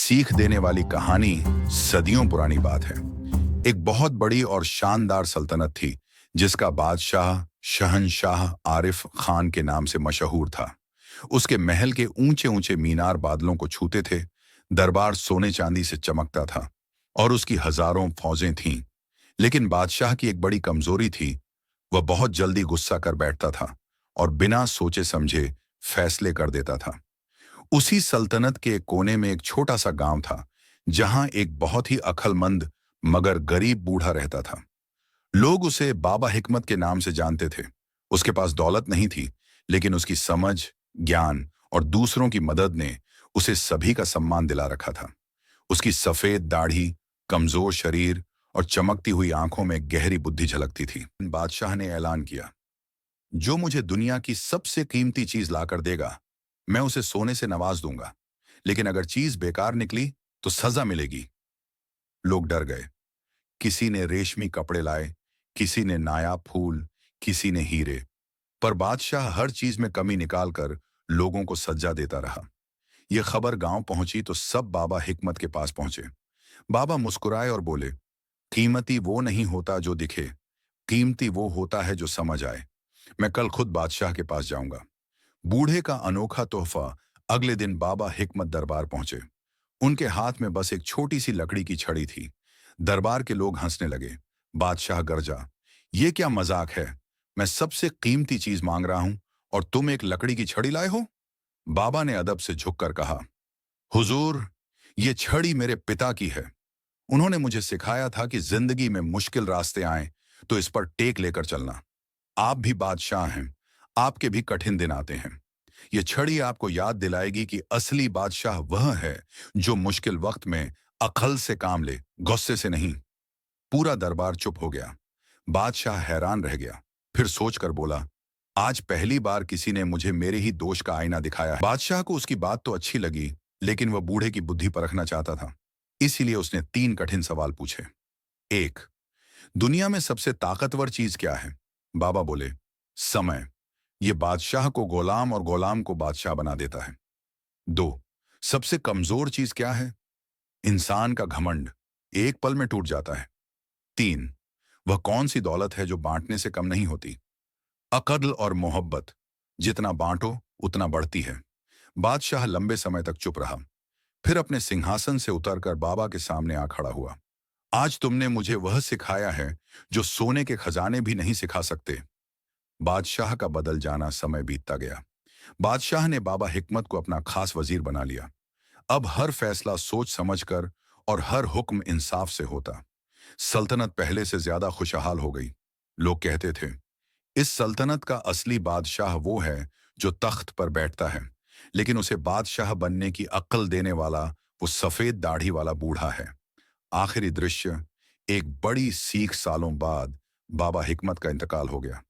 सीख देने वाली कहानी सदियों पुरानी बात है। एक बहुत बड़ी और शानदार सल्तनत थी जिसका बादशाह शहंशाह आरिफ खान के नाम से मशहूर था। उसके महल के ऊंचे ऊंचे मीनार बादलों को छूते थे, दरबार सोने चांदी से चमकता था और उसकी हजारों फौजें थीं। लेकिन बादशाह की एक बड़ी कमजोरी थी। वह बहुत जल्दी गुस्सा कर बैठता था और बिना सोचे समझे फैसले कर देता था। उसी सल्तनत के एक कोने में एक छोटा सा गांव था जहां एक बहुत ही अक्लमंद मगर गरीब बूढ़ा रहता था। लोग उसे बाबा हिकमत के नाम से जानते थे। उसके पास दौलत नहीं थी, लेकिन उसकी समझ, ज्ञान और दूसरों की मदद ने उसे सभी का सम्मान दिला रखा था। उसकी सफेद दाढ़ी, कमजोर शरीर और चमकती हुई आंखों में गहरी बुद्धि झलकती थी। बादशाह ने ऐलान किया, जो मुझे दुनिया की सबसे कीमती चीज लाकर देगा, मैं उसे सोने से नवाज दूंगा। लेकिन अगर चीज बेकार निकली तो सजा मिलेगी। लोग डर गए। किसी ने रेशमी कपड़े लाए, किसी ने नायाब फूल, किसी ने हीरे। पर बादशाह हर चीज में कमी निकालकर लोगों को सज्जा देता रहा। यह खबर गांव पहुंची तो सब बाबा हिकमत के पास पहुंचे। बाबा मुस्कुराए और बोले, कीमती वो नहीं होता जो दिखे, कीमती वो होता है जो समझ आए। मैं कल खुद बादशाह के पास जाऊंगा। बूढ़े का अनोखा तोहफा अगले दिन बाबा हिकमत दरबार पहुंचे। उनके हाथ में बस एक छोटी सी लकड़ी की छड़ी थी। दरबार के लोग हंसने लगे। बादशाह गरजा, ये क्या मजाक है? मैं सबसे कीमती चीज मांग रहा हूं और तुम एक लकड़ी की छड़ी लाए हो? बाबा ने अदब से झुककर कहा, हुजूर, ये छड़ी मेरे पिता की है। उन्होंने मुझे सिखाया था कि जिंदगी में मुश्किल रास्ते आए तो इस पर टेक लेकर चलना। आप भी बादशाह हैं, आपके भी कठिन दिन आते हैं। ये छड़ी आपको याद दिलाएगी कि असली बादशाह वह है जो मुश्किल वक्त में अक्ल से काम ले, गुस्से से नहीं। पूरा दरबार चुप हो गया। बादशाह हैरान रह गया, फिर सोचकर बोला, आज पहली बार किसी ने मुझे मेरे ही दोष का आईना दिखाया है। बादशाह को उसकी बात तो अच्छी लगी, लेकिन वह बूढ़े की बुद्धि परखना चाहता था। इसीलिए उसने 3 कठिन सवाल पूछे। 1, दुनिया में सबसे ताकतवर चीज क्या है? बाबा बोले, समय। ये बादशाह को गुलाम और गुलाम को बादशाह बना देता है। 2, सबसे कमजोर चीज क्या है? इंसान का घमंड, एक पल में टूट जाता है। 3, वह कौन सी दौलत है जो बांटने से कम नहीं होती? अक्ल और मोहब्बत, जितना बांटो उतना बढ़ती है। बादशाह लंबे समय तक चुप रहा, फिर अपने सिंहासन से उतरकर बाबा के सामने आ खड़ा हुआ। आज तुमने मुझे वह सिखाया है जो सोने के खजाने भी नहीं सिखा सकते। बादशाह का बदल जाना समय बीतता गया। बादशाह ने बाबा हिकमत को अपना खास वजीर बना लिया। अब हर फैसला सोच समझकर और हर हुक्म इंसाफ से होता। सल्तनत पहले से ज्यादा खुशहाल हो गई। लोग कहते थे, इस सल्तनत का असली बादशाह वो है जो तख्त पर बैठता है, लेकिन उसे बादशाह बनने की अक्ल देने वाला वो सफेद दाढ़ी वाला बूढ़ा है। आखिरी दृश्य, एक बड़ी सीख सालों बाद बाबा हिकमत का इंतकाल हो गया।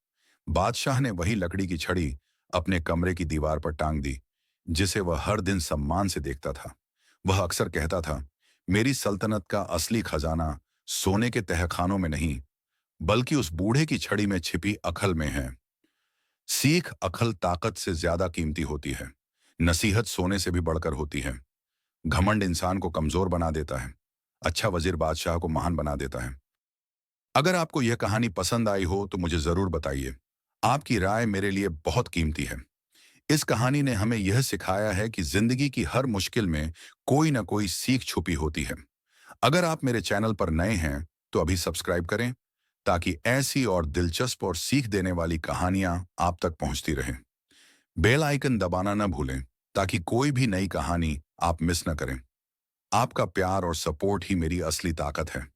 बादशाह ने वही लकड़ी की छड़ी अपने कमरे की दीवार पर टांग दी, जिसे वह हर दिन सम्मान से देखता था। वह अक्सर कहता था, मेरी सल्तनत का असली खजाना सोने के तहखानों में नहीं, बल्कि उस बूढ़े की छड़ी में छिपी अकल में है। सीख, अकल ताकत से ज्यादा कीमती होती है। नसीहत सोने से भी बढ़कर होती है। घमंड इंसान को कमजोर बना देता है। अच्छा वजीर बादशाह को महान बना देता है। अगर आपको यह कहानी पसंद आई हो तो मुझे जरूर बताइए। आपकी राय मेरे लिए बहुत कीमती है। इस कहानी ने हमें यह सिखाया है कि जिंदगी की हर मुश्किल में कोई ना कोई सीख छुपी होती है। अगर आप मेरे चैनल पर नए हैं तो अभी सब्सक्राइब करें, ताकि ऐसी और दिलचस्प और सीख देने वाली कहानियां आप तक पहुंचती रहें। बेल आइकन दबाना न भूलें, ताकि कोई भी नई कहानी आप मिस न करें। आपका प्यार और सपोर्ट ही मेरी असली ताकत है।